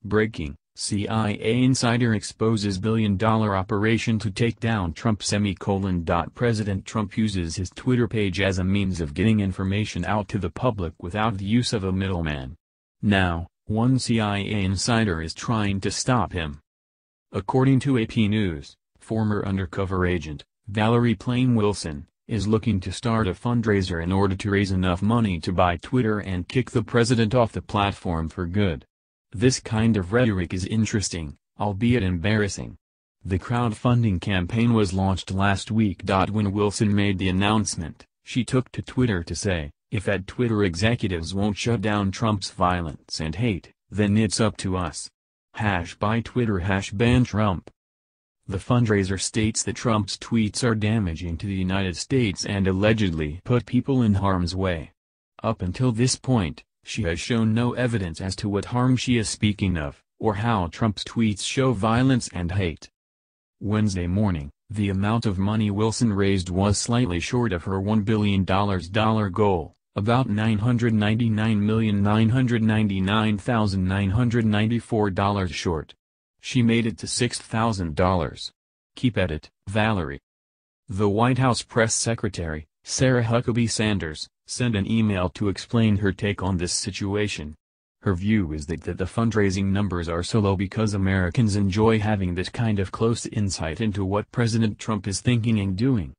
Breaking: CIA insider exposes billion-dollar operation to take down Trump. President Trump uses his Twitter page as a means of getting information out to the public without the use of a middleman. Now, one CIA insider is trying to stop him. According to AP News, former undercover agent, Valerie Plame Wilson, is looking to start a fundraiser in order to raise enough money to buy Twitter and kick the president off the platform for good. This kind of rhetoric is interesting, albeit embarrassing. The crowdfunding campaign was launched last week. When Wilson made the announcement, she took to Twitter to say, "If Twitter executives won't shut down Trump's violence and hate, then it's up to us. #buy Twitter #ban Trump." The fundraiser states that Trump's tweets are damaging to the United States and allegedly put people in harm's way. Up until this point, she has shown no evidence as to what harm she is speaking of, or how Trump's tweets show violence and hate. Wednesday morning, the amount of money Wilson raised was slightly short of her $1 billion goal, about $999,999,994 short. She made it to $6,000. Keep at it, Valerie. The White House press secretary, Sarah Huckabee Sanders, sent an email to explain her take on this situation. Her view is that the fundraising numbers are so low because Americans enjoy having this kind of close insight into what President Trump is thinking and doing.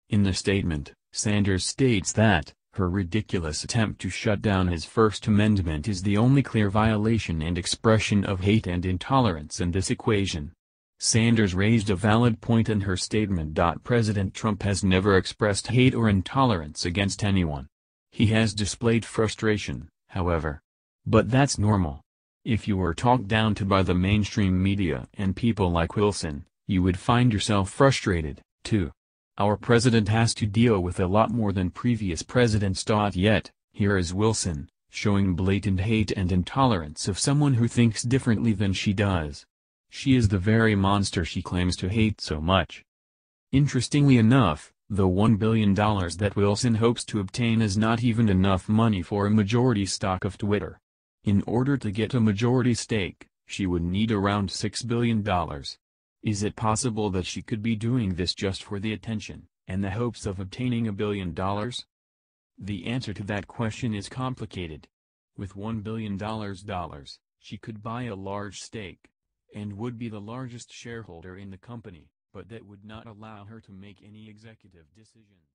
In the statement, Sanders states that, her ridiculous attempt to shut down his First Amendment is the only clear violation and expression of hate and intolerance in this equation. Sanders raised a valid point in her statement. President Trump has never expressed hate or intolerance against anyone. He has displayed frustration, however. But that's normal. If you were talked down to by the mainstream media and people like Wilson, you would find yourself frustrated, too. Our president has to deal with a lot more than previous presidents. Yet, here is Wilson, showing blatant hate and intolerance of someone who thinks differently than she does. She is the very monster she claims to hate so much. Interestingly enough, the $1 billion that Wilson hopes to obtain is not even enough money for a majority stock of Twitter. In order to get a majority stake, she would need around $6 billion. Is it possible that she could be doing this just for the attention, and the hopes of obtaining $1 billion? The answer to that question is complicated. With $1 billion, she could buy a large stake, and would be the largest shareholder in the company, but that would not allow her to make any executive decisions.